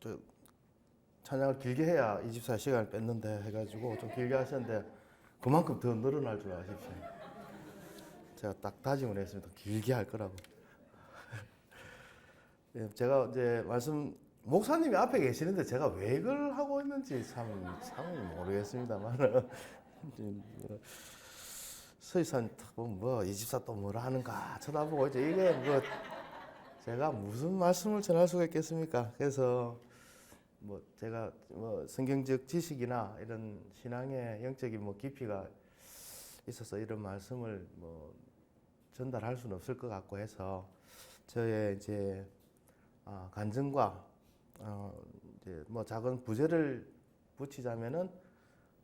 저 찬양을 길게 해야 24시간을 뺐는데 해가지고 좀 길게 하셨는데 그만큼 더 늘어날 줄 아십시오. 제가 딱 다짐을 했습니다. 길게 할 거라고. 예, 제가 이제 목사님이 앞에 계시는데 제가 왜 이걸 하고 있는지 참 모르겠습니다만 서희산 딱 보면 뭐 24 또 뭐라 하는가 쳐다보고 이제 이게 뭐 제가 무슨 말씀을 전할 수가 있겠습니까? 그래서 뭐 제가 뭐 성경적 지식이나 이런 신앙의 영적인 뭐 깊이가 있어서 이런 말씀을 뭐 전달할 수는 없을 것 같고 해서 저의 이제 간증과 이제 뭐 작은 부제를 붙이자면은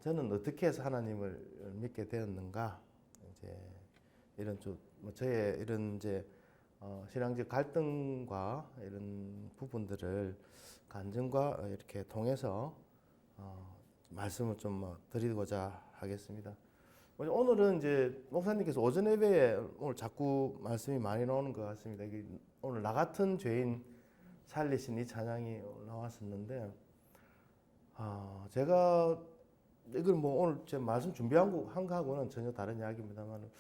저는 어떻게 해서 하나님을 믿게 되었는가 이제 이런 뭐 저의 이런 이제 신앙적 갈등과 이런 부분들을 간증과 이렇게 통해서 말씀을 좀 뭐 드리고자 하겠습니다. 오늘은 이제 목사님께서 오전 예배에 오늘 자꾸 말씀이 많이 나오는 것 같습니다. 이게 오늘 나 같은 죄인 살리신 이 찬양이 나왔었는데, 제가 이걸 뭐 오늘 제 말씀 준비한 거하고는 전혀 다른 이야기입니다만,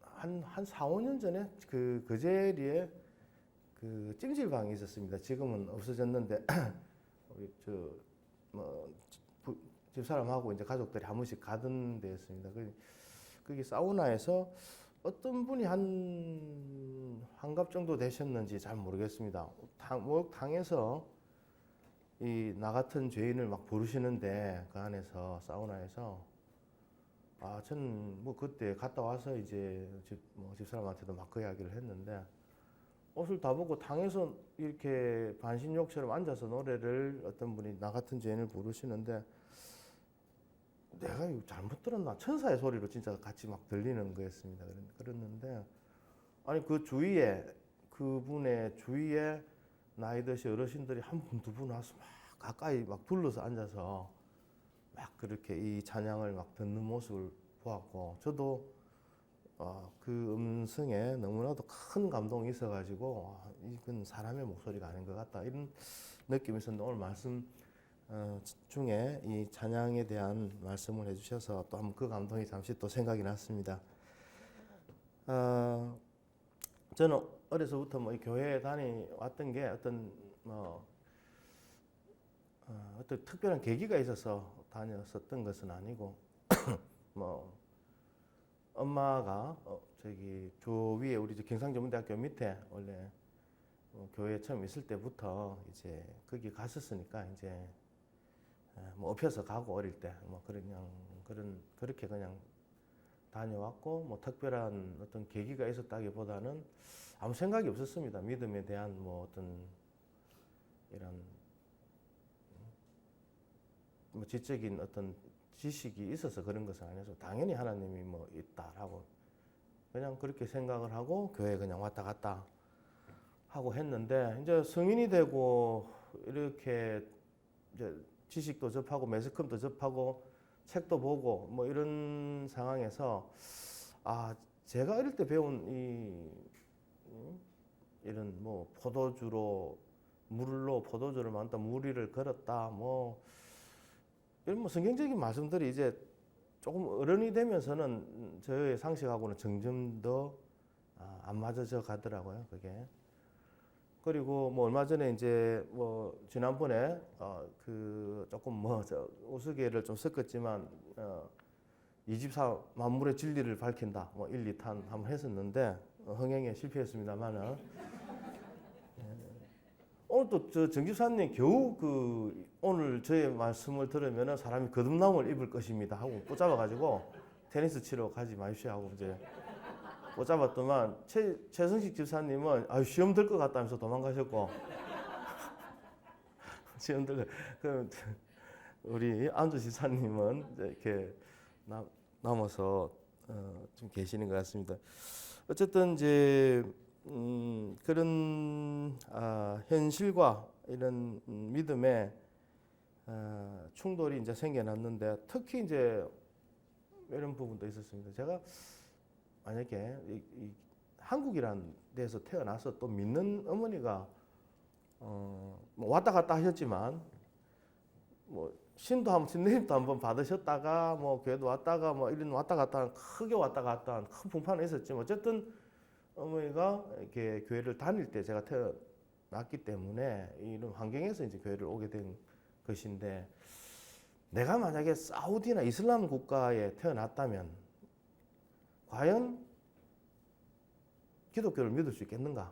한 4, 5년 전에 그 제리에 그 찜질방이 있었습니다. 지금은 없어졌는데, 우리 집사람하고 이제 가족들이 한 번씩 가던 데였습니다. 거기 사우나에서 어떤 분이 한갑 정도 되셨는지 잘 모르겠습니다. 목욕탕에서 이 나 같은 죄인을 막 부르시는데 그 안에서 사우나에서 저는 뭐 그때 갔다 와서 이제 집사람한테도 막 그 이야기를 했는데 옷을 다 벗고 탕에서 이렇게 반신욕처럼 앉아서 노래를 어떤 분이 나 같은 죄인을 부르시는데 내가 이거 잘못 들었나? 천사의 소리로 진짜 같이 막 들리는 거였습니다. 그랬는데 아니 그 주위에 그분의 주위에 나이 드신 어르신들이 한 분, 두 분 와서 막 가까이 막 둘러서 앉아서 막 그렇게 이 찬양을 막 듣는 모습을 보았고 저도 그 음성에 너무나도 큰 감동이 있어가지고 이건 사람의 목소리가 아닌 것 같다 이런 느낌이 있었는데 오늘 말씀 중에 이 찬양에 대한 말씀을 해주셔서 또 한번 그 감동이 잠시 또 생각이 났습니다. 저는 어려서부터 뭐 교회에 다녀왔던 게 어떤 특별한 계기가 있어서 다녔었던 것은 아니고 뭐 엄마가 저기 저 위에 우리 경상전문대학교 밑에 원래 교회 처음 있을 때부터 이제 거기 갔었으니까 이제 뭐 업혀서 가고 어릴 때 뭐 그렇게 그냥 다녀왔고 뭐 특별한 어떤 계기가 있었다기보다는 아무 생각이 없었습니다. 믿음에 대한 뭐 어떤 이런 뭐 지적인 어떤 지식이 있어서 그런 것은 아니어서 당연히 하나님이 뭐 있다라고 그냥 그렇게 생각을 하고 교회에 그냥 왔다 갔다 하고 했는데 이제 성인이 되고 이렇게 이제 지식도 접하고 매스컴도 접하고 책도 보고 뭐 이런 상황에서 제가 어릴 때 배운 이런 뭐 물로 포도주를 만들다 무리를 걸었다 뭐 이런 뭐 성경적인 말씀들이 이제 조금 어른이 되면서는 저의 상식하고는 점점 더 안 맞아져 가더라고요 그게. 그리고 뭐 얼마 전에 이제 뭐 지난번에 그 조금 우스개를 좀 섞었지만 24 만물의 진리를 밝힌다 뭐 1, 2탄 한번 했었는데 흥행에 실패했습니다만은 오늘 또 저 정집사님 겨우 오늘 저의 말씀을 들으면은 사람이 거듭남을 입을 것입니다 하고 붙잡아가지고 테니스 치러 가지 마십시오 하고 이제 붙잡았더만 최성식 집사님은 시험 들 것 같다면서 도망가셨고 시험 그럼 우리 안주 집사님은 이렇게 남아서 좀 계시는 것 같습니다. 어쨌든 이제 그런 현실과 이런 믿음의 충돌이 이제 생겨났는데 특히 이제 이런 부분도 있었습니다. 제가 만약에 한국이란 데서 태어나서 또 믿는 어머니가 뭐 왔다 갔다 하셨지만 뭐 신내림도 한번 받으셨다가 뭐 교회도 왔다가 뭐 이런 왔다 갔다 한 크게 왔다 갔다 한 큰 풍파는 있었지만 어쨌든 어머니가 이렇게 교회를 다닐 때 제가 태어났기 때문에 이런 환경에서 이제 교회를 오게 된 것인데 내가 만약에 사우디나 이슬람 국가에 태어났다면 과연 기독교를 믿을 수 있겠는가?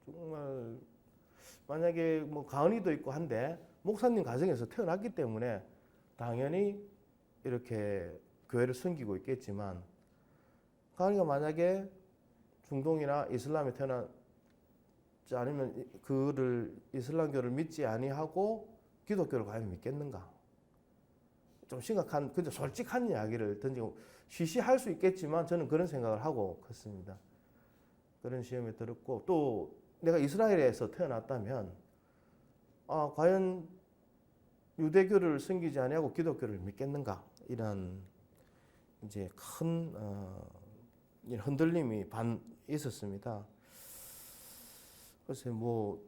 정말 만약에 뭐 가은이도 있고 한데 목사님 가정에서 태어났기 때문에 당연히 이렇게 교회를 섬기고 있겠지만 가은이가 만약에 중동이나 이슬람에 태어나지 않으면 그를 이슬람교를 믿지 아니하고 기독교를 과연 믿겠는가? 좀 심각한, 근데 솔직한 이야기를 던지고 쉬쉬할 수 있겠지만 저는 그런 생각을 하고 컸습니다. 그런 시험에 들었고 또 내가 이스라엘에서 태어났다면 과연 유대교를 섬기지 아니하고 기독교를 믿겠는가? 이런 이제 큰 흔들림이 있었습니다. 글쎄 뭐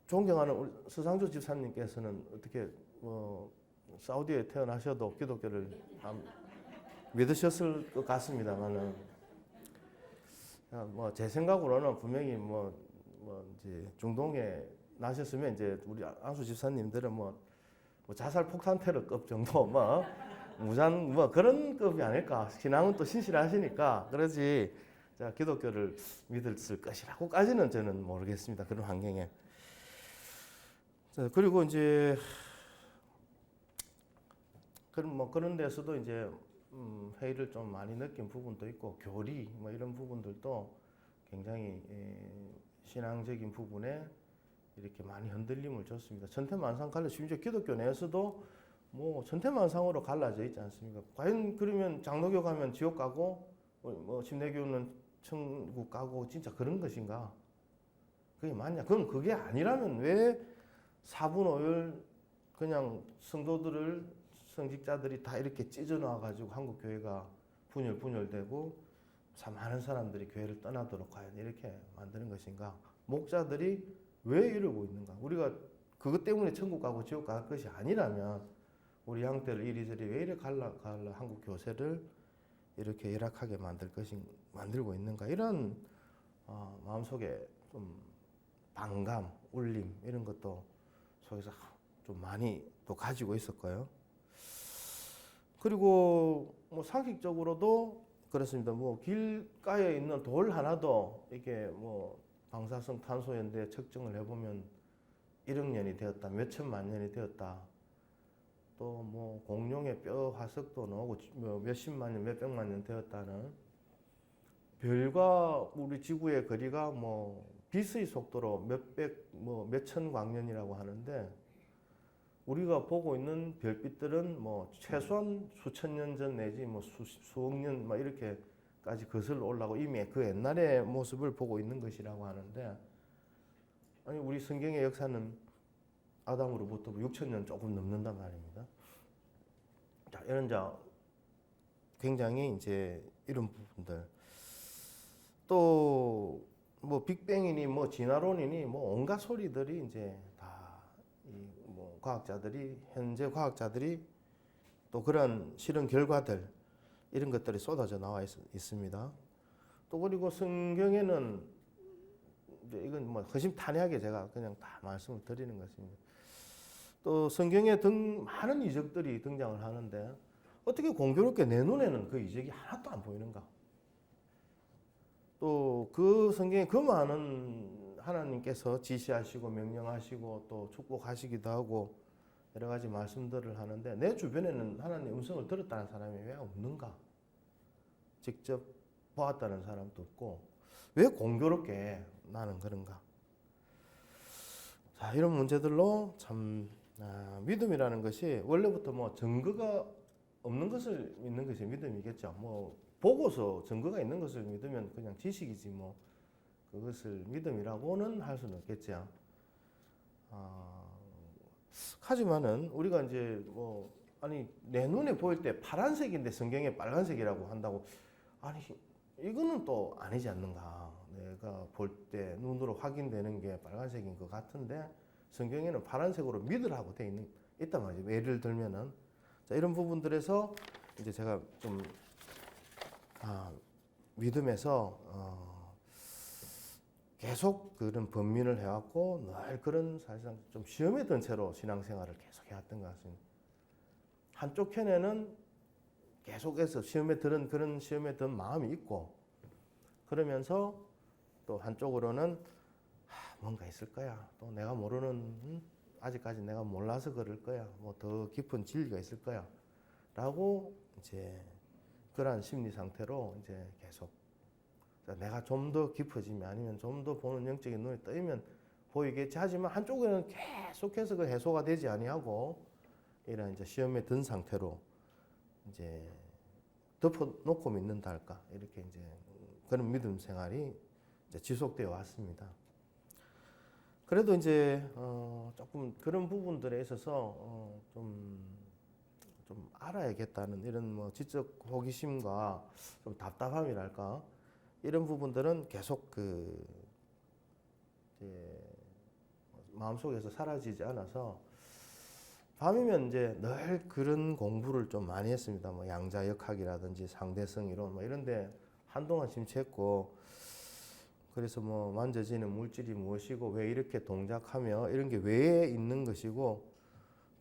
존경하는 서상조 집사님께서는 어떻게 사우디에 태어나셔도 기독교를 믿으셨을 것 같습니다만은 뭐 제 생각으로는 분명히 뭐 이제 중동에 나셨으면 이제 우리 안수 집사님들은 뭐 자살 폭탄 테러급 정도 뭐 무장 뭐 그런 급이 아닐까. 신앙은 또 신실하시니까 그러지. 자, 기독교를 믿었을 것이라고까지는 저는 모르겠습니다. 그런 환경에. 자, 그리고 이제 그런 데서도 이제 회의를 좀 많이 느낀 부분도 있고 교리 뭐 이런 부분들도 굉장히 신앙적인 부분에 이렇게 많이 흔들림을 줬습니다. 천태만상 갈라 심지어 기독교 내에서도 뭐 천태만상으로 갈라져 있지 않습니까? 과연 그러면 장로교 가면 지옥 가고 뭐 침례교는 천국 가고 진짜 그런 것인가? 그게 맞냐? 그럼 그게 아니라면 왜 사분오열 그냥 성도들을 성직자들이 다 이렇게 찢어놔 가지고 한국 교회가 분열되고 많은 사람들이 교회를 떠나도록 과연 이렇게 만드는 것인가? 목자들이 왜 이러고 있는가? 우리가 그것 때문에 천국 가고 지옥 갈 것이 아니라면 우리 양떼를 이리저리 왜 이래 갈라 한국 교세를 이렇게 열악하게 만들고 있는가? 이런 마음속에 좀 반감, 울림 이런 것도 속에서 좀 많이 또 가지고 있었고요. 그리고 뭐 상식적으로도 그렇습니다. 뭐 길가에 있는 돌 하나도 이게 뭐 방사성 탄소 연대 측정을 해보면 1억 년이 되었다, 몇 천만 년이 되었다. 또 뭐 공룡의 뼈 화석도 나오고 몇십만 년, 몇백만 년 되었다는 별과 우리 지구의 거리가 뭐 빛의 속도로 몇천 광년이라고 하는데 우리가 보고 있는 별빛들은 뭐 최소한 수천 년 전 내지 뭐 수억 년 막 이렇게까지 거슬러 올라고 이미 그 옛날의 모습을 보고 있는 것이라고 하는데 아니 우리 성경의 역사는 아담으로부터 6천 년 조금 넘는단 말입니다. 자, 이런 굉장히 이제 이런 부분들 또 뭐 빅뱅이니 뭐 진화론이니 뭐 온갖 소리들이 이제 뭐 현재 과학자들이 또 그런 실험 결과들 이런 것들이 쏟아져 나와 있습니다. 또 그리고 성경에는 이제 이건 뭐 허심탄회하게 제가 그냥 다 말씀을 드리는 것입니다. 또 성경에 많은 이적들이 등장을 하는데 어떻게 공교롭게 내 눈에는 그 이적이 하나도 안 보이는가? 또 그 성경에 그 많은 하나님께서 지시하시고 명령하시고 또 축복하시기도 하고 여러 가지 말씀들을 하는데 내 주변에는 하나님의 음성을 들었다는 사람이 왜 없는가? 직접 보았다는 사람도 없고 왜 공교롭게 나는 그런가? 자, 이런 문제들로 참 믿음이라는 것이 원래부터 뭐 증거가 없는 것을 믿는 것이 믿음이겠죠. 뭐 보고서 증거가 있는 것을 믿으면 그냥 지식이지 뭐 그것을 믿음이라고는 할 수는 없겠죠. 하지만은 우리가 이제 뭐 내 눈에 보일 때 파란색인데 성경에 빨간색이라고 한다고 아니 이거는 또 아니지 않는가? 내가 볼 때 눈으로 확인되는 게 빨간색인 것 같은데 성경에는 파란색으로 믿으라고 돼 있단 말이죠. 예를 들면은 자, 이런 부분들에서 이제 제가 좀 믿음에서 계속 그런 범민을 해왔고 늘 그런 사실상 좀 시험에 든 채로 신앙생활을 계속 해왔던 것 같습니다. 한쪽 편에는 계속해서 그런 시험에 든 마음이 있고 그러면서 또 한쪽으로는 뭔가 있을 거야. 또 내가 모르는 아직까지 내가 몰라서 그럴 거야. 뭐 더 깊은 진리가 있을 거야. 라고 이제 그러한 심리 상태로 이제 계속 내가 좀 더 깊어지면 아니면 좀 더 보는 영적인 눈이 뜨이면 보이겠지 하지만 한쪽에는 계속해서 그 해소가 되지 아니하고 이런 이제 시험에 든 상태로 이제 덮어놓고 믿는다 할까 이렇게 이제 그런 믿음 생활이 이제 지속되어 왔습니다. 그래도 이제 조금 그런 부분들에 있어서 좀 알아야겠다는 이런 뭐 지적 호기심과 좀 답답함이랄까 이런 부분들은 계속 이제 마음속에서 사라지지 않아서 밤이면 이제 늘 그런 공부를 좀 많이 했습니다. 뭐 양자역학이라든지 상대성 이론 뭐 이런데 한동안 심취했고 그래서 뭐 만져지는 물질이 무엇이고 왜 이렇게 동작하며 이런 게 왜 있는 것이고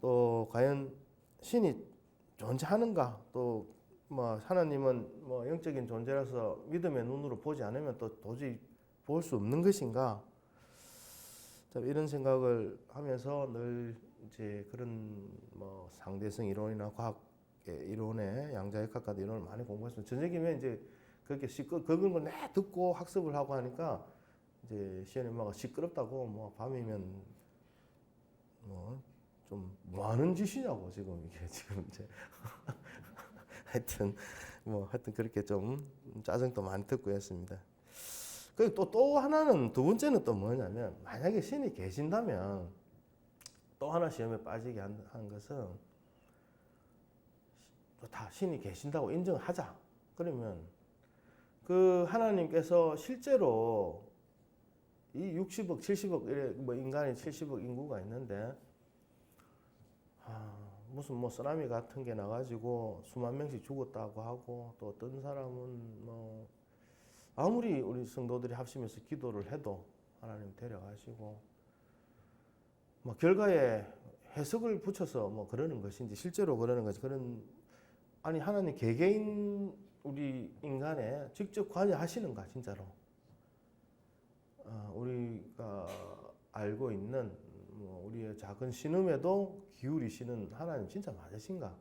또 과연 신이 존재하는가 또 뭐 하나님은 뭐 영적인 존재라서 믿음의 눈으로 보지 않으면 또 도저히 볼 수 없는 것인가 이런 생각을 하면서 늘 이제 그런 뭐 상대성 이론이나 과학의 이론에 양자역학 같은 이론을 많이 공부했습니다. 저녁이면 이제 그렇게 그런 걸 내 듣고 학습을 하고 하니까 이제 시연이 엄마가 시끄럽다고 뭐 밤이면 뭐 좀 뭐 하는 짓이냐고 지금 이게 지금 이제 하여튼 그렇게 좀 짜증도 많이 듣고 했습니다. 그리고 또 하나는 두 번째는 또 뭐냐면 만약에 신이 계신다면 또 하나 시험에 빠지게 한 것은 다 신이 계신다고 인정하자. 그러면 그 하나님께서 실제로 이 60억, 70억 뭐 인간이 70억 인구가 있는데 무슨 뭐 쓰나미 같은 게 나가지고 수만 명씩 죽었다고 하고 또 어떤 사람은 뭐 아무리 우리 성도들이 합심해서 기도를 해도 하나님 데려가시고 뭐 결과에 해석을 붙여서 뭐 그러는 것인지 실제로 그러는 것이 아니 하나님 개개인 우리 인간에 직접 관여하시는가 진짜로 우리가 알고 있는 뭐 우리의 작은 신음에도 기울이시는 하나님 진짜 맞으신가?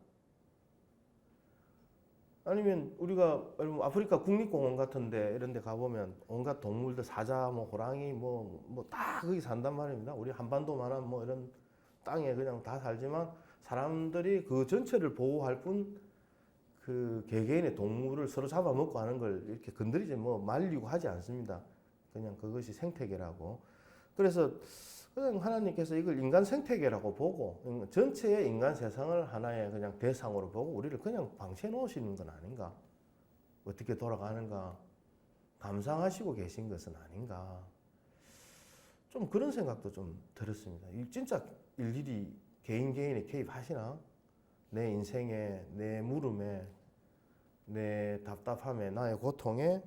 아니면 우리가 아프리카 국립공원 같은데 이런 데 가보면 온갖 동물들 사자 뭐 호랑이 뭐 다 거기 산단 말입니다. 우리 한반도만한 뭐 이런 땅에 그냥 다 살지만 사람들이 그 전체를 보호할 뿐 그 개개인의 동물을 서로 잡아먹고 하는 걸 이렇게 건드리지 뭐 말리고 하지 않습니다. 그냥 그것이 생태계라고. 그래서 그냥 하나님께서 이걸 인간 생태계라고 보고 전체의 인간 세상을 하나의 그냥 대상으로 보고 우리를 그냥 방치해 놓으시는 건 아닌가? 어떻게 돌아가는가? 감상하시고 계신 것은 아닌가? 좀 그런 생각도 좀 들었습니다. 진짜 일일이 개인이 개입하시나? 내 인생에, 내 물음에, 내 답답함에, 나의 고통에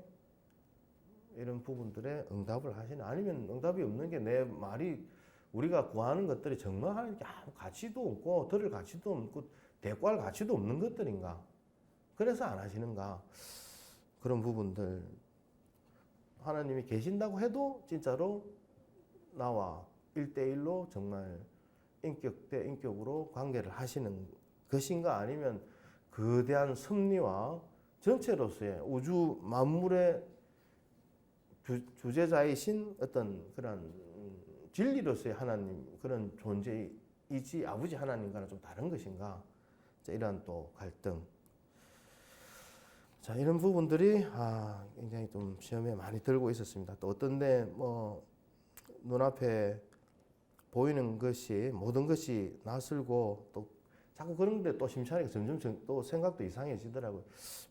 이런 부분들에 응답을 하시나? 아니면 응답이 없는 게 내 말이 우리가 구하는 것들이 정말 하나님께 아무 가치도 없고 들을 가치도 없고 대꾸할 가치도 없는 것들인가? 그래서 안 하시는가? 그런 부분들 하나님이 계신다고 해도 진짜로 나와 1대1로 정말 인격 대 인격으로 관계를 하시는 것인가? 아니면 거대한 섭리와 전체로서의 우주 만물의 주제자이신 어떤 그런 진리로서의 하나님 그런 존재이지 아버지 하나님과는 좀 다른 것인가? 자, 이러한 또 갈등. 자, 이런 부분들이 굉장히 좀 시험에 많이 들고 있었습니다. 또 어떤데 뭐 눈앞에 보이는 것이 모든 것이 낯설고 또 자꾸 그런데 또 심차니까 점점 또 생각도 이상해지더라고요.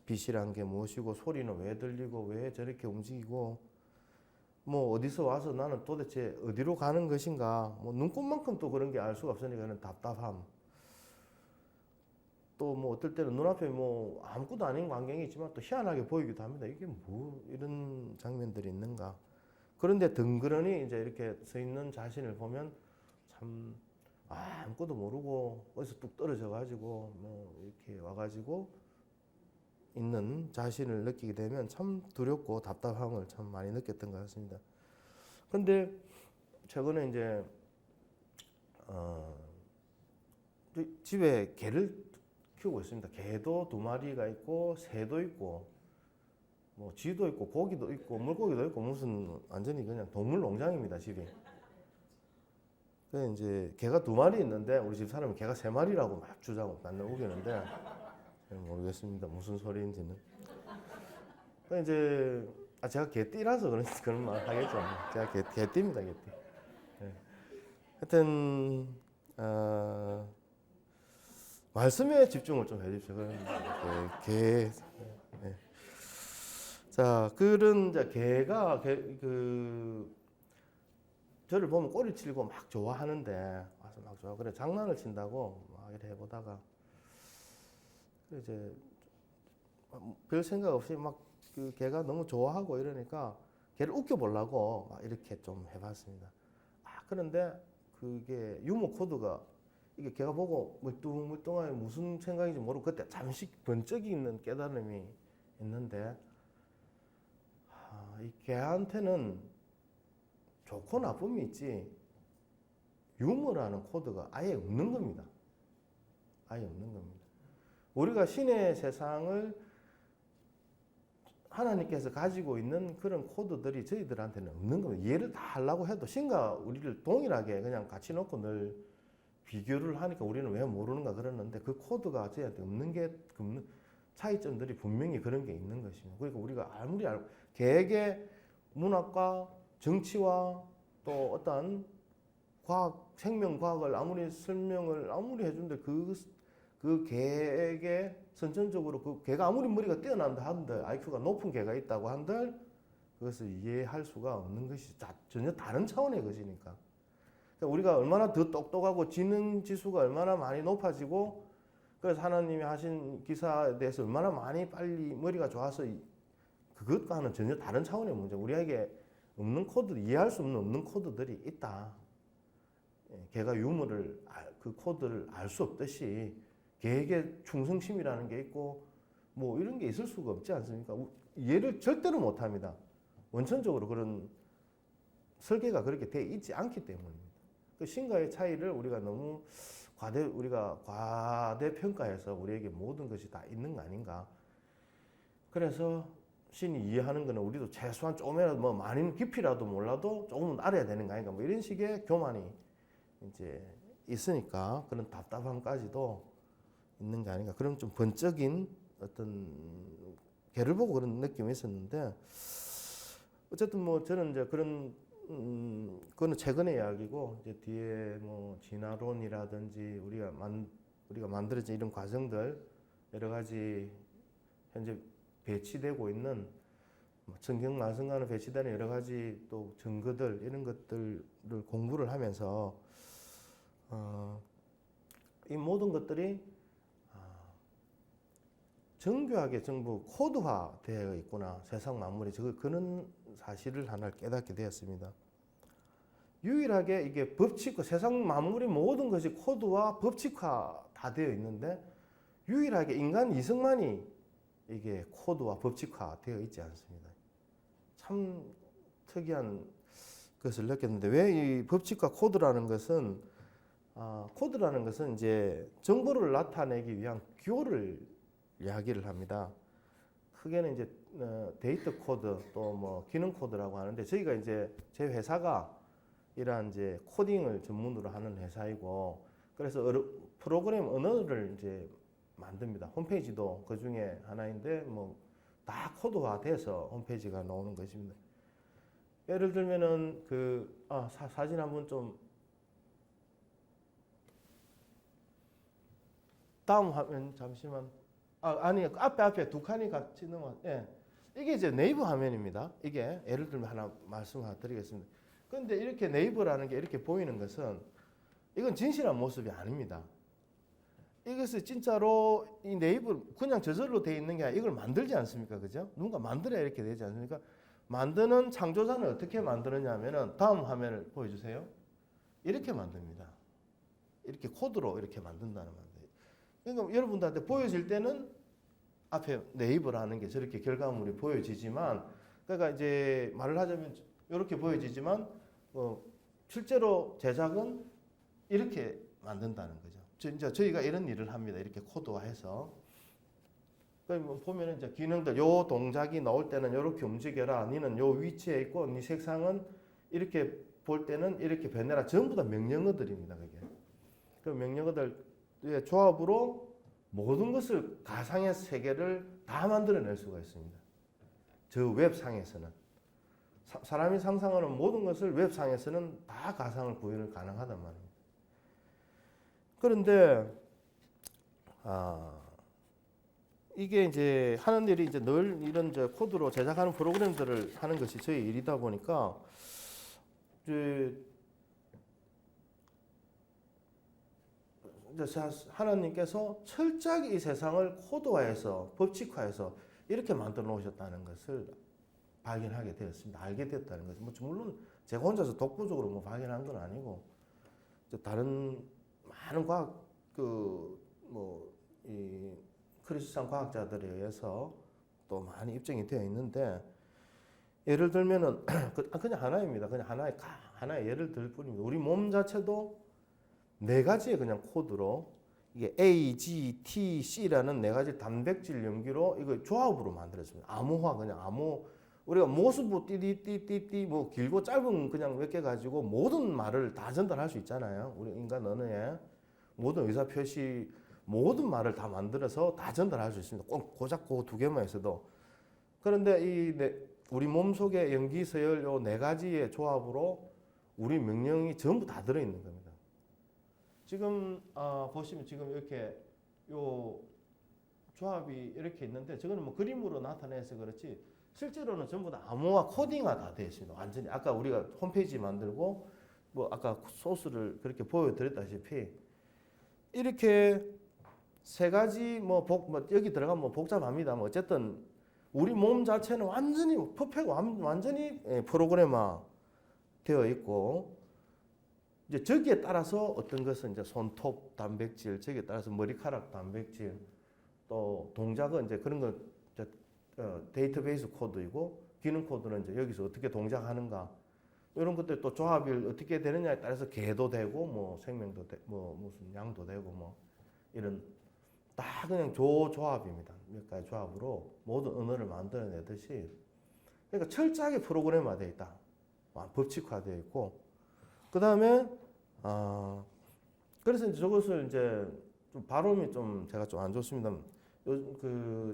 빛이란 게 무엇이고 소리는 왜 들리고 왜 저렇게 움직이고 뭐 어디서 와서 나는 도대체 어디로 가는 것인가, 뭐 눈꽃만큼 또 그런 게 알 수가 없으니까 는 답답함. 또 뭐 어떨 때는 눈앞에 뭐 아무것도 아닌 광경이 있지만 또 희한하게 보이기도 합니다. 이게 뭐 이런 장면들이 있는가. 그런데 덩그러니 이제 이렇게 서 있는 자신을 보면 참 아무것도 모르고 어디서 뚝 떨어져 가지고 뭐 이렇게 와가지고 있는 자신을 느끼게 되면 참 두렵고 답답함을 참 많이 느꼈던 것 같습니다. 근데 최근에 이제 집에 개를 키우고 있습니다. 개도 2마리가 있고 새도 있고 뭐 쥐도 있고 고기도 있고 물고기도 있고 무슨 완전히 그냥 동물 농장입니다, 집이. 그래서 이제 개가 2마리 있는데 우리 집 사람은 개가 3마리라고 막 주장하고 맨날 우기는데 모르겠습니다, 무슨 소리인지는. 그래서 이제 제가 개띠라서 그런 말 하겠죠. 제가 개띠입니다, 개띠. 네. 하여튼 말씀에 집중을 좀 해주십시오. 개. 네. 자, 그런 개가 저를 보면 꼬리 치고 막 좋아하는데 와서 막 좋아. 그래 장난을 친다고 막 이렇게 해보다가 이제 별 생각 없이 막 그 개가 너무 좋아하고 이러니까 개를 웃겨보려고 막 이렇게 좀 해봤습니다. 그런데 그게 유머 코드가 이게 걔가 보고 물뚱물뚱하게 무슨 생각인지 모르고 그때 잠시 번쩍이 있는 깨달음이 있는데 이 걔한테는 좋고 나쁨이 있지 유머라는 코드가 아예 없는 겁니다. 아예 없는 겁니다. 우리가 신의 세상을 하나님께서 가지고 있는 그런 코드들이 저희들한테는 없는 겁니다. 이해를 다 하려고 해도 신과 우리를 동일하게 그냥 같이 놓고 늘 비교를 하니까 우리는 왜 모르는가 그러는데 그 코드가 저희한테 없는 차이점들이 분명히 그런 게 있는 것입니다. 그러니까 우리가 아무리 알고 개의 문학과 정치와 또 어떤 과학, 생명과학을 아무리 설명을 아무리 해준들 그 개에게 선천적으로 그 개가 아무리 머리가 뛰어난다 한들 IQ가 높은 개가 있다고 한들 그것을 이해할 수가 없는 것이 전혀 다른 차원의 것이니까. 그러니까 우리가 얼마나 더 똑똑하고 지능 지수가 얼마나 많이 높아지고 그래서 하나님이 하신 기사에 대해서 얼마나 많이 빨리 머리가 좋아서 그것과는 전혀 다른 차원의 문제. 우리에게 없는 코드, 이해할 수 없는 코드들이 있다. 걔가 유머를 그 코드를 알 수 없듯이 개에게 충성심이라는 게 있고 뭐 이런 게 있을 수가 없지 않습니까? 이해를 절대로 못합니다. 원천적으로 그런 설계가 그렇게 돼 있지 않기 때문입니다. 그 신과의 차이를 우리가 너무 과대평가해서 우리에게 모든 것이 다 있는 거 아닌가. 그래서 신이 이해하는 거는 우리도 최소한 조금이라도 뭐 많이 깊이라도 몰라도 조금은 알아야 되는 거 아닌가. 뭐 이런 식의 교만이 이제 있으니까 그런 답답함까지도 있는 게 아닌가. 그런 좀 번쩍인 어떤 개를 보고 그런 느낌이 있었는데 어쨌든 뭐 저는 이제 그런 그거는 최근의 이야기고 이제 뒤에 뭐 진화론이라든지 우리가 만들어진 이런 과정들 여러 가지 현재 배치되고 있는 성경 말씀과는 배치되는 여러 가지 또 증거들 이런 것들을 공부를 하면서 이 모든 것들이 정교하게 전부 코드화되어 있구나. 세상 만물이 그런 사실을 하나 깨닫게 되었습니다. 유일하게 이게 법칙화, 세상 만물의 모든 것이 코드와 법칙화 다 되어 있는데 유일하게 인간 이성만이 이게 코드와 법칙화 되어 있지 않습니다. 참 특이한 것을 느꼈는데 왜 이 법칙과 코드라는 것은 이제 정보를 나타내기 위한 기호를 이야기를 합니다. 크게는 이제 데이터 코드 또 뭐 기능 코드라고 하는데 저희가 이제 제 회사가 이러한 이제 코딩을 전문으로 하는 회사이고 그래서 프로그램 언어를 이제 만듭니다. 홈페이지도 그 중에 하나인데 뭐 다 코드화돼서 홈페이지가 나오는 것입니다. 예를 들면은 사진 한번 좀 다음 화면 잠시만. 아니 앞에 두 칸이 같이 넘어. 예. 이게 이제 네이버 화면입니다. 이게 예를 들면 하나 말씀 하나 드리겠습니다. 그런데 이렇게 네이버라는 게 이렇게 보이는 것은 이건 진실한 모습이 아닙니다. 이것을 진짜로 이 네이버 그냥 저절로 돼 있는 게 아니라 이걸 만들지 않습니까? 그죠? 누군가 만들어야 이렇게 되지 않습니까? 만드는 창조자는 어떻게 만드느냐 하면은 다음 화면을 보여주세요. 이렇게 만듭니다. 이렇게 코드로 이렇게 만든다는 말이에요. 그러니까 여러분들한테 보여질 때는 앞에 네이버라는 게 저렇게 결과물이 보여지지만, 그러니까 이제 말을 하자면 이렇게 보여지지만 실제로 제작은 이렇게 만든다는 거죠. 이제 저희가 이런 일을 합니다. 이렇게 코드화해서. 보면은 이제 기능들, 요 동작이 나올 때는 이렇게 움직여라. 니는 요 위치에 있고, 니 색상은 이렇게 볼 때는 이렇게 변해라. 전부 다 명령어들입니다. 그게. 그 명령어들의 조합으로 모든 것을 가상의 세계를 다 만들어낼 수가 있습니다. 저 웹상에서는. 사람이 상상하는 모든 것을 웹상에서는 다 가상을 구현을 가능하단 말입니다. 그런데 이게 이제 하는 일이 이제 늘 이런 이제 코드로 제작하는 프로그램들을 하는 것이 저희 일이다 보니까 이제 하나님께서 철저하게 이 세상을 코드화해서 법칙화해서 이렇게 만들어 놓으셨다는 것을 발견하게 되었습니다. 알게 되었다는 거죠. 물론 제가 혼자서 독보적으로 뭐 발견한 건 아니고 다른 많은 과학 이 크리스찬 과학자들에 의해서 또 많이 입증이 되어 있는데, 예를 들면은 그냥 하나입니다. 그냥 하나의 예를 들 뿐입니다. 우리 몸 자체도 네 가지의 그냥 코드로 이게 A, G, T, C라는 네 가지 단백질 염기로 이거 조합으로 만들어집니다. 암호화 그냥 우리가 모수부 띠띠띠띠띠 뭐 길고 짧은 그냥 몇 개 가지고 모든 말을 다 전달할 수 있잖아요. 우리 인간 언어에 모든 의사 표시 모든 말을 다 만들어서 다 전달할 수 있습니다. 꼭 고작 그 두 개만 있어도. 그런데 우리 몸 속에 염기, 서열 요 네 가지의 조합으로 우리 명령이 전부 다 들어 있는 겁니다. 지금 보시면 지금 이렇게 요 조합이 이렇게 있는데, 저거는 뭐 그림으로 나타내서 그렇지 실제로는 전부 다 암호화 코딩화 다 되어 있습니다. 완전히 아까 우리가 홈페이지 만들고 뭐 아까 소스를 그렇게 보여드렸다시피 이렇게 세 가지 여기 들어가면 뭐 복잡합니다. 뭐 어쨌든 우리 몸 자체는 완전히 완전히 프로그램화 되어 있고, 이제 저기에 따라서 어떤 것은 이제 손톱 단백질, 저기에 따라서 머리카락 단백질, 또 동작은 이제 그런 거 데이터베이스 코드이고, 기능 코드는 이제 여기서 어떻게 동작하는가 이런 것들 또 조합이 어떻게 되느냐에 따라서 개도 되고 뭐 생명도 뭐 무슨 양도 되고 뭐 이런 다 그냥 조합입니다. 몇 가지 조합으로 모든 언어를 만들어내듯이, 그러니까 철저하게 프로그램화되어 있다. 법칙화되어 있고, 그 다음에 그래서 이제 저것을 이제 좀 발음이 좀 제가 좀 안 좋습니다.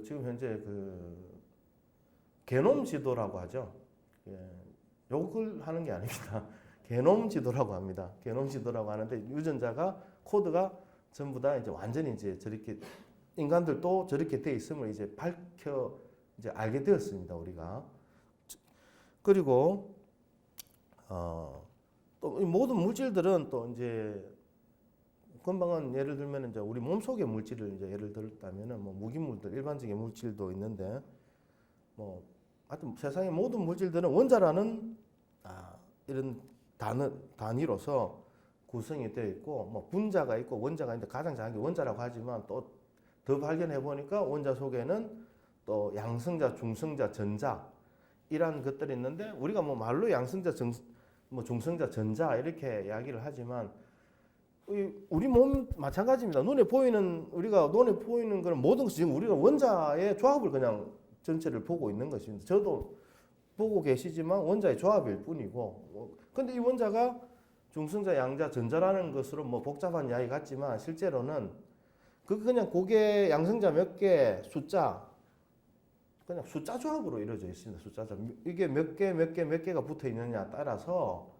지금 현재 게놈 지도라고 하죠. 욕을 하는 게 아닙니다. 게놈 지도라고 합니다. 게놈 지도라고 하는데 유전자가 코드가 전부 다 이제 완전히 이제 저렇게 인간들도 저렇게 돼 있음을 이제 이제 알게 되었습니다. 우리가. 그리고 또 모든 물질들은 또 이제 금방은 예를 들면 이제 우리 몸 속의 물질을 이제 예를 들었다면은 뭐 무기물들 일반적인 물질도 있는데 뭐 하여튼 세상의 모든 물질들은 원자라는 이런 단위로서 구성이 되어 있고, 뭐 분자가 있고 원자가 있는데 가장 작은 게 원자라고 하지만 또 더 발견해 보니까 원자 속에는 또 양성자, 중성자, 전자 이런 것들이 있는데, 우리가 뭐 말로 양성자, 중성자, 전자 이렇게 이야기를 하지만 우리 몸 마찬가지입니다. 우리가 눈에 보이는 그런 모든 것이 지금 우리가 원자의 조합을 그냥 전체를 보고 있는 것입니다. 저도 보고 계시지만 원자의 조합일 뿐이고, 근데 이 원자가 중성자, 양자, 전자라는 것으로 뭐 복잡한 이야기 같지만 실제로는 그냥 고개 양성자 몇 개 그냥 숫자 조합으로 이루어져 있습니다. 숫자 조합. 이게 몇 개가 붙어 있느냐 따라서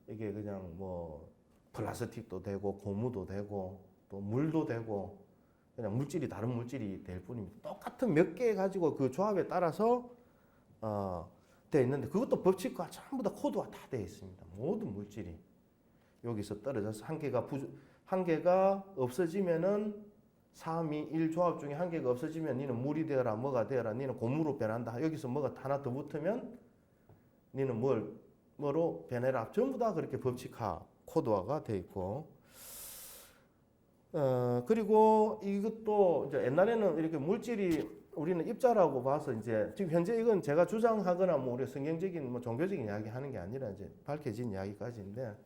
이게 그냥 뭐 플라스틱도 되고 고무도 되고 또 물도 되고 그냥 다른 물질이 될 뿐입니다. 똑같은 몇 개 가지고 그 조합에 따라서 돼 있는데 그것도 법칙과 전부 다 코드화 다 돼 있습니다. 모든 물질이 여기서 떨어져서 한 개가 없어지면은 3, 2, 1 조합 중에 한 개가 없어지면 니는 물이 되어라 뭐가 되어라 니는 고무로 변한다. 여기서 뭐가 하나 더 붙으면 니는 뭐로 변해라. 전부 다 그렇게 법칙화 코드화가 돼 있고 그리고 이것도 이제 옛날에는 이렇게 물질이 우리는 입자라고 봐서 이제 지금 현재 이건 제가 주장하거나 뭐 우리 성경적인 뭐 종교적인 이야기 하는 게 아니라 이제 밝혀진 이야기까지인데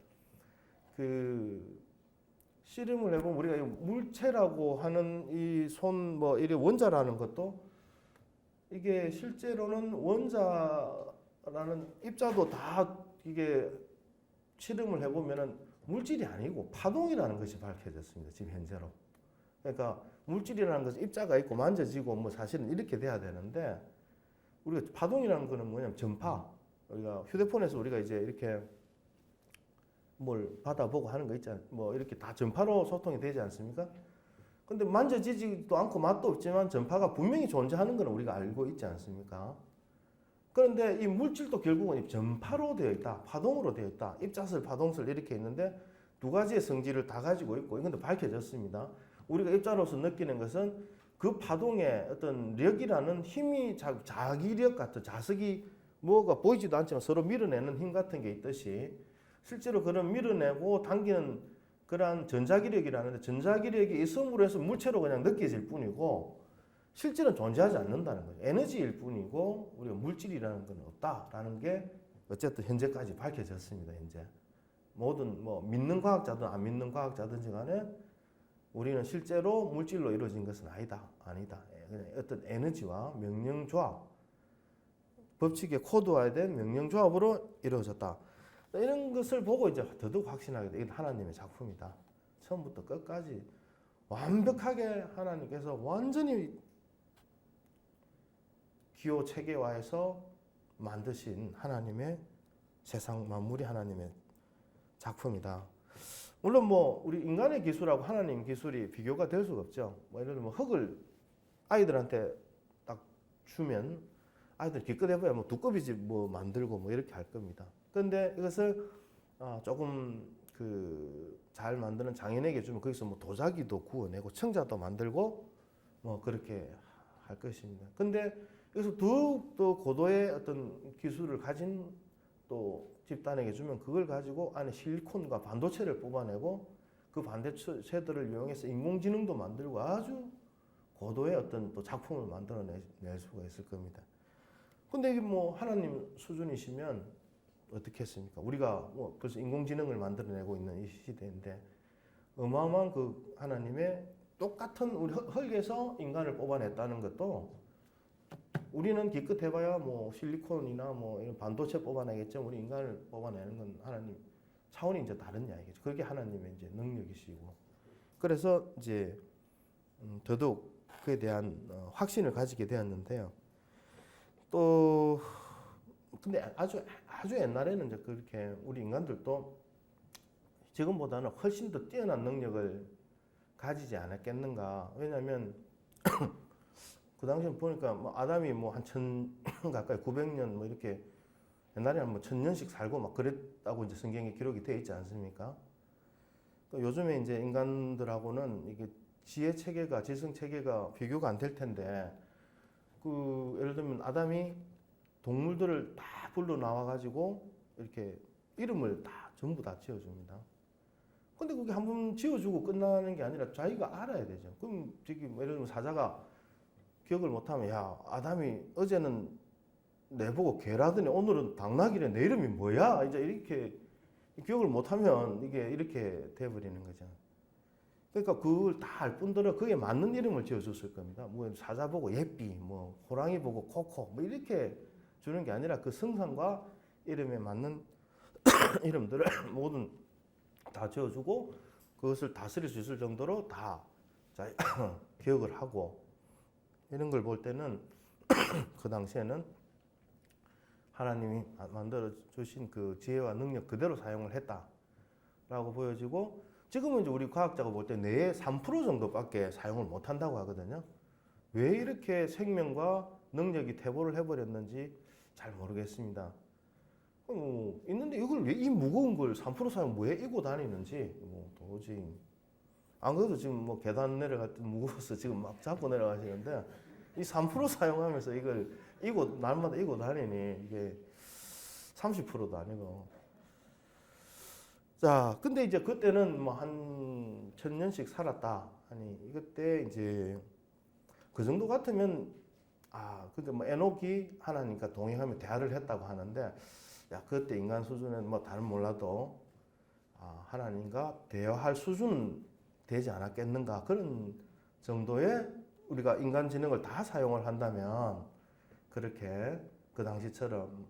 그 씨름을 해보면 우리가 이 물체라고 하는 이 손 뭐 이래 원자라는 것도 이게 실제로는 원자라는 입자도 다 이게 실험을 해보면은 물질이 아니고 파동이라는 것이 밝혀졌습니다. 지금 현재로. 그러니까 물질이라는 것은 입자가 있고 만져지고 뭐 사실은 이렇게 돼야 되는데 우리가 파동이라는 거는 뭐냐면 전파. 우리가 휴대폰에서 우리가 이제 이렇게 뭘 받아보고 하는 거 있잖아요. 뭐 이렇게 다 전파로 소통이 되지 않습니까? 근데 만져지지도 않고 맛도 없지만 전파가 분명히 존재하는 건 우리가 알고 있지 않습니까? 그런데 이 물질도 결국은 전파로 되어 있다. 파동으로 되어 있다. 입자설, 파동설 이렇게 있는데 두 가지의 성질을 다 가지고 있고 이건 밝혀졌습니다. 우리가 입자로서 느끼는 것은 그 파동의 어떤 력이라는 힘이 자기력 같은 자석이 뭐가 보이지도 않지만 서로 밀어내는 힘 같은 게 있듯이 실제로 그런 밀어내고 당기는 그러한 전자기력이라는데 전자기력이 있음으로 해서 물체로 그냥 느껴질 뿐이고 실제는 존재하지 않는다는 거예요. 에너지일 뿐이고 우리가 물질이라는 건 없다라는 게 어쨌든 현재까지 밝혀졌습니다. 현재 모든 뭐 믿는 과학자든 안 믿는 과학자든지 간에 우리는 실제로 물질로 이루어진 것은 아니다. 그냥 어떤 에너지와 명령조합 법칙에 코드화된 명령조합으로 이루어졌다. 이런 것을 보고 이제 더더욱 확신하게 돼. 이건 하나님의 작품이다. 처음부터 끝까지 완벽하게 하나님께서 완전히 기호 체계화해서 만드신 하나님의 세상 만물이 하나님의 작품이다. 물론 뭐 우리 인간의 기술하고 하나님 기술이 비교가 될 수가 없죠. 뭐 예를 들면 흙을 아이들한테 딱 주면 아이들 기껏해봐야 뭐 두꺼비집 뭐 만들고 뭐 이렇게 할 겁니다. 그런데 이것을 조금 잘 만드는 장인에게 주면 거기서 뭐 도자기도 구워내고 청자도 만들고 뭐 그렇게 할 것입니다. 근데 여기서 더욱 더 고도의 어떤 기술을 가진 또 집단에게 주면 그걸 가지고 안에 실리콘과 반도체를 뽑아내고 그 반도체들을 이용해서 인공지능도 만들고 아주 고도의 어떤 또 작품을 만들어낼 수가 있을 겁니다. 근데 이게 뭐 하나님 수준이시면 어떻게 했습니까? 우리가 뭐 벌써 인공지능을 만들어내고 있는 이 시대인데 어마어마한 그 하나님의 똑같은 우리 흙에서 인간을 뽑아냈다는 것도 우리는 기껏 해봐야 뭐 실리콘이나 뭐 이런 반도체 뽑아내겠죠. 우리 인간을 뽑아내는 건 하나님 차원이 이제 다른 이야기죠. 그게 하나님의 이제 능력이시고 그래서 이제 더더욱 그에 대한 확신을 가지게 되었는데요. 또 근데 아주 옛날에는 이제 그렇게 우리 인간들도 지금보다는 훨씬 더 뛰어난 능력을 가지지 않았겠는가. 왜냐하면 그 당시에 보니까 뭐 아담이 뭐 한 1000 가까이 900년 뭐 이렇게 옛날에는 뭐 1000년씩 살고 막 그랬다고 이제 성경에 기록이 되어 있지 않습니까? 요즘에 이제 인간들하고는 이게 지혜 체계가 지성 체계가 비교가 안 될 텐데 그 예를 들면 아담이 동물들을 다 불러 나와 가지고 이렇게 이름을 다 전부 다 지어줍니다. 근데 그게 한번 지어주고 끝나는 게 아니라 자기가 알아야 되죠. 그럼 저기 예를 들면 사자가 기억을 못하면 야 아담이 어제는 내보고 개라더니 오늘은 당나귀래 내 이름이 뭐야? 이제 이렇게 기억을 못하면 이게 이렇게 돼버리는 거죠. 그러니까 그걸 다 알 뿐더러 그에 맞는 이름을 지어줬을 겁니다. 뭐 사자 보고 예삐, 뭐 호랑이 보고 코코, 뭐 이렇게 주는 게 아니라 그 성상과 이름에 맞는 이름들을 모든 다 지어주고 그것을 다스릴 수 있을 정도로 다 기억을 하고 이런 걸 볼 때는 그 당시에는 하나님이 만들어 주신 그 지혜와 능력 그대로 사용을 했다라고 보여지고 지금은 이제 우리 과학자가 볼 때 뇌의 3% 정도밖에 사용을 못 한다고 하거든요. 왜 이렇게 생명과 능력이 퇴보를 해버렸는지 잘 모르겠습니다. 있는데 이걸 왜 이 무거운 걸 3% 사용 왜 이고 다니는지 뭐 도저히. 안 그래도 지금 뭐 계단 내려갈 때 무거워서 지금 막 잡고 내려가시는데 이 3% 사용하면서 이걸 이고 날마다 이고 다니니 이게 30%도 아니고. 자, 근데 이제 그때는 뭐 한 1000년씩 살았다. 아니 그때 이제 그 정도 같으면 근데 뭐 에녹이 하나님과 동행하며 대화를 했다고 하는데, 야 그때 인간 수준은 뭐 다른 몰라도 하나님과 대화할 수준은 되지 않았겠는가, 그런 정도의 우리가 인간지능을 다 사용을 한다면 그렇게 그 당시처럼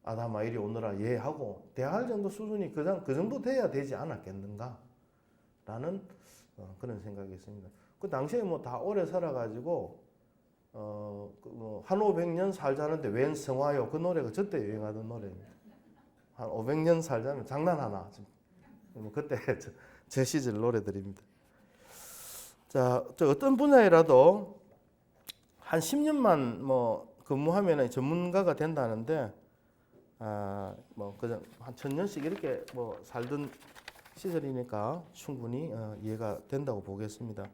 아담아 이리 오너라 예 하고 대할 정도 수준이 그 정도 돼야 되지 않았겠는가 라는 그런 생각이 있습니다. 그 당시에 뭐 다 오래 살아가지고 한 500년 살자는데 웬 성화요, 그 노래가 저때 유행하던 노래입니다. 한 500년 살자면 장난하나, 뭐 그때 제 시절 노래들입니다. 자, 어떤 분야이라도 한 10년만 뭐 근무하면 전문가가 된다는데, 뭐 그냥 한 1000년씩 이렇게 뭐 살던 시절이니까 충분히 이해가 된다고 보겠습니다.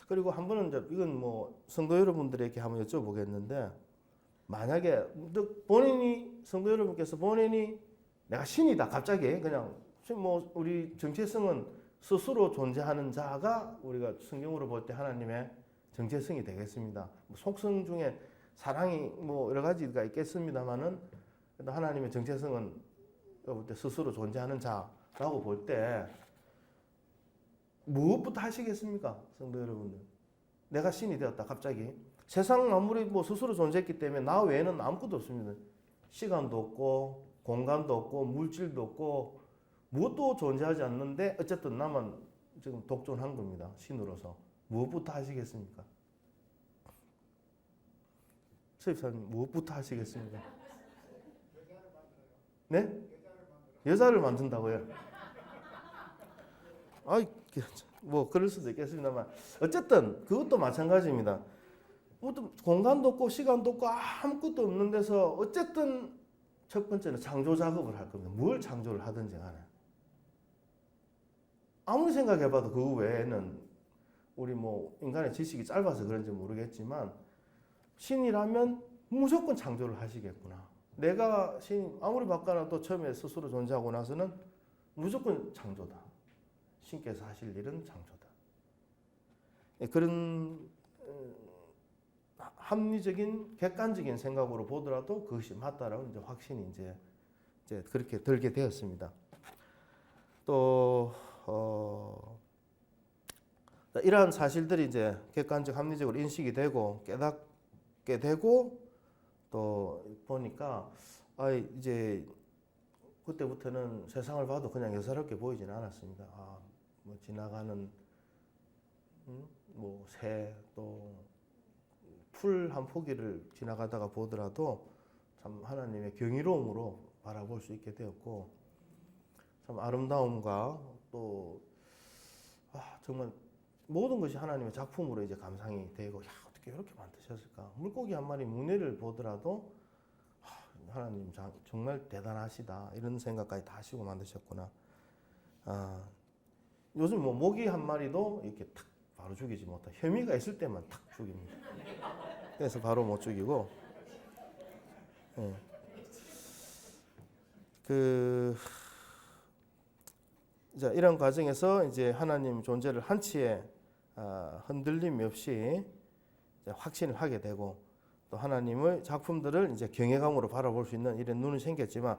그리고 한 번은 이건 뭐 성도 여러분들에게 한번 여쭤보겠는데, 만약에 본인이 성도 여러분께서 본인이 내가 신이다 갑자기 그냥 뭐 우리 정체성은 스스로 존재하는 자가 우리가 성경으로 볼 때 하나님의 정체성이 되겠습니다. 뭐 속성 중에 사랑이 뭐 여러 가지가 있겠습니다만은 하나님의 정체성은 볼 때 스스로 존재하는 자라고 볼 때 무엇부터 하시겠습니까, 성도 여러분들? 내가 신이 되었다 갑자기. 세상 아무리 뭐 스스로 존재했기 때문에 나 외에는 아무것도 없습니다. 시간도 없고 공간도 없고 물질도 없고 무엇도 존재하지 않는데 어쨌든 나만 지금 독존한 겁니다, 신으로서. 무엇부터 하시겠습니까? 서입사님 무엇부터 하시겠습니까? 네? 여자를 만든다고요? 뭐 그럴 수도 있겠습니다만 어쨌든 그것도 마찬가지입니다. 공간도 없고 시간도 없고 아무것도 없는 데서 어쨌든 첫 번째는 창조 작업을 할 겁니다. 뭘 창조를 하든지 간에. 아무리 생각해봐도 그 외에는 우리 뭐 인간의 지식이 짧아서 그런지 모르겠지만 신이라면 무조건 창조를 하시겠구나. 내가 신 아무리 바꿔놔도 처음에 스스로 존재하고 나서는 무조건 창조다. 신께서 하실 일은 창조다. 그런 합리적인 객관적인 생각으로 보더라도 그것이 맞다라는 이제 확신이 이제 그렇게 들게 되었습니다. 또 이러한 사실들이 이제 객관적 합리적으로 인식이 되고 깨닫게 되고 또 보니까 이제 그때부터는 세상을 봐도 그냥 여사롭게 보이지는 않았습니다. 뭐 지나가는 뭐 새 또 풀 한 포기를 지나가다가 보더라도 참 하나님의 경이로움으로 바라볼 수 있게 되었고, 참 아름다움과 또 정말 모든 것이 하나님의 작품으로 이제 감상이 되고, 어떻게 이렇게 만드셨을까? 물고기 한 마리 묵내를 보더라도 하나님 정말 대단하시다, 이런 생각까지 다 하시고 만드셨구나. 요즘 뭐 모기 한 마리도 이렇게 탁 바로 죽이지 못하, 혐의가 있을 때만 탁 죽입니다. 그래서 바로 못 죽이고, 자, 이런 과정에서 이제 하나님 존재를 한치의 흔들림이 없이 확신을 하게 되고, 또 하나님의 작품들을 이제 경외감으로 바라볼 수 있는 이런 눈이 생겼지만,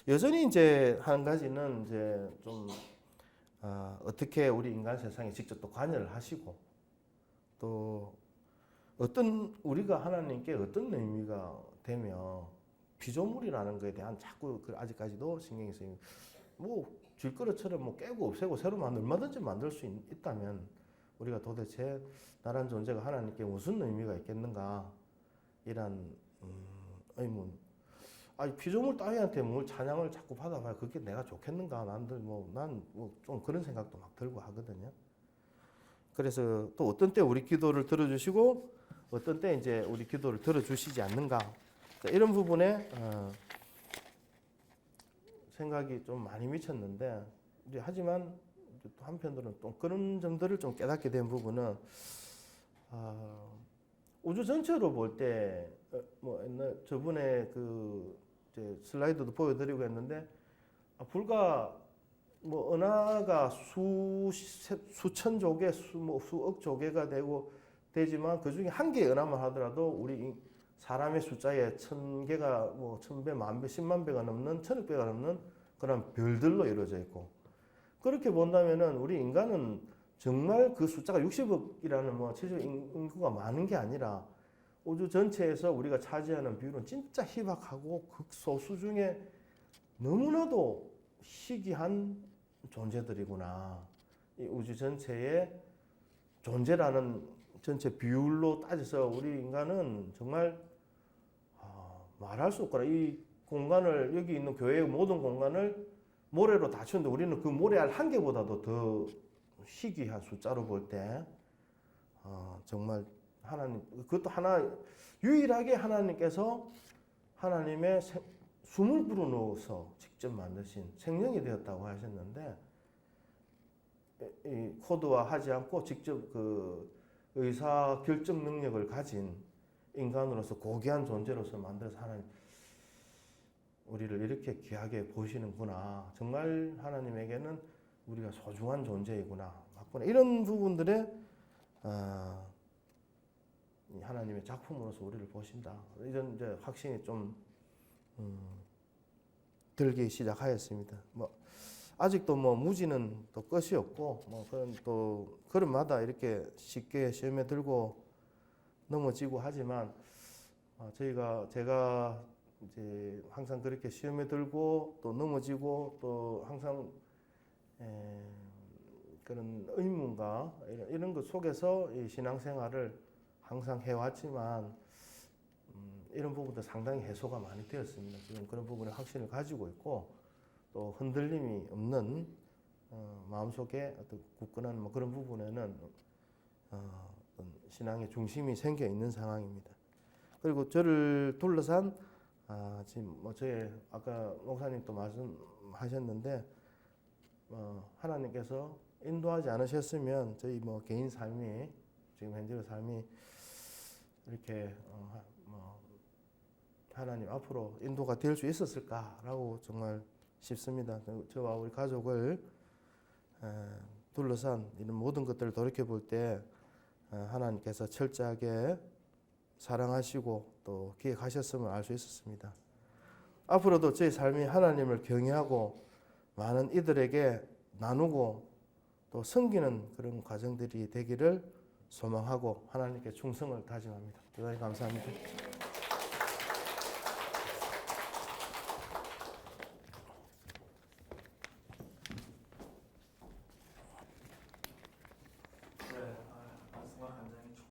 여전히 이제 한 가지는 이제 좀 어떻게 우리 인간 세상에 직접 또 관여를 하시고, 또 우리가 하나님께 어떤 의미가 되며 피조물이라는 것에 대한 자꾸 아직까지도 신경이 쓰입니다. 뭐 질그릇처럼 뭐 깨고 없애고 새로 얼마든지 만들 수 있다면 우리가 도대체 나란 존재가 하나님께 무슨 의미가 있겠는가, 이런 의문. 피조물 따위한테 뭘 찬양을 자꾸 받아봐야 그게 내가 좋겠는가? 난 좀 그런 생각도 막 들고 하거든요. 그래서 또 어떤 때 우리 기도를 들어주시고 어떤 때 이제 우리 기도를 들어주시지 않는가, 자, 이런 부분에 생각이 좀 많이 미쳤는데 이제 하지만 이제 또 한편으로는 또 그런 점들을 좀 깨닫게 된 부분은 우주 전체로 볼 때 뭐 옛날 저번에 그 이제 슬라이드도 보여드리고 했는데 불과 뭐 은하가 수천 조개, 뭐 수억 조개가 되지만 그 중에 한 개의 은하만 하더라도 우리 사람의 숫자에 1000개가 뭐 1000배, 만배, 10만 배가 넘는 1000배가 넘는 그런 별들로 이루어져 있고 그렇게 본다면은 우리 인간은 정말 그 숫자가 60억이라는 뭐 최저 인구가 많은 게 아니라 우주 전체에서 우리가 차지하는 비율은 진짜 희박하고 극소수 중에 너무나도 희귀한 존재들이구나. 이 우주 전체의 존재라는 전체 비율로 따져서 우리 인간은 정말 말할 수 없거나 이 공간을 여기 있는 교회의 모든 공간을 모래로 다 치웠는데 우리는 그 모래알 한 개보다도 더 희귀한 숫자로 볼 때 정말 하나님 그것도 하나 유일하게 하나님께서 하나님의 숨을 불어넣어서 직접 만드신 생명이 되었다고 하셨는데 이 코드화하지 않고 직접 그 의사 결정 능력을 가진 인간으로서 고귀한 존재로서 만들어서 하나님 우리를 이렇게 귀하게 보시는구나. 정말 하나님에게는 우리가 소중한 존재이구나. 맞구나. 이런 부분들에 하나님의 작품으로서 우리를 보신다. 이런 이제 확신이 좀 들기 시작하였습니다. 뭐 아직도 뭐 무지는 또 끝이 없고 뭐 그런 또 걸음마다 이렇게 쉽게 시험에 들고 넘어지고 하지만 제가 이제 항상 그렇게 시험에 들고 또 넘어지고 또 항상 그런 의문과 이런 것 속에서 이 신앙생활을 항상 해왔지만 이런 부분도 상당히 해소가 많이 되었습니다. 지금 그런 부분에 확신을 가지고 있고 또 흔들림이 없는 마음속에 어떤 굳건한 뭐 그런 부분에는 어떤 신앙의 중심이 생겨 있는 상황입니다. 그리고 저를 둘러싼 지금 뭐 저의 아까 목사님도 말씀하셨는데 하나님께서 인도하지 않으셨으면 저희 뭐 개인 삶이 지금 현재의 삶이 이렇게 하나님 앞으로 인도가 될 수 있었을까라고 정말 싶습니다. 저와 우리 가족을 둘러싼 이런 모든 것들을 돌이켜 볼 때 하나님께서 철저하게 사랑하시고 또 기획하셨음을 알 수 있었습니다. 앞으로도 제 삶이 하나님을 경외하고 많은 이들에게 나누고 또 섬기는 그런 과정들이 되기를 소망하고 하나님께 충성을 다짐합니다. 대단히 감사합니다.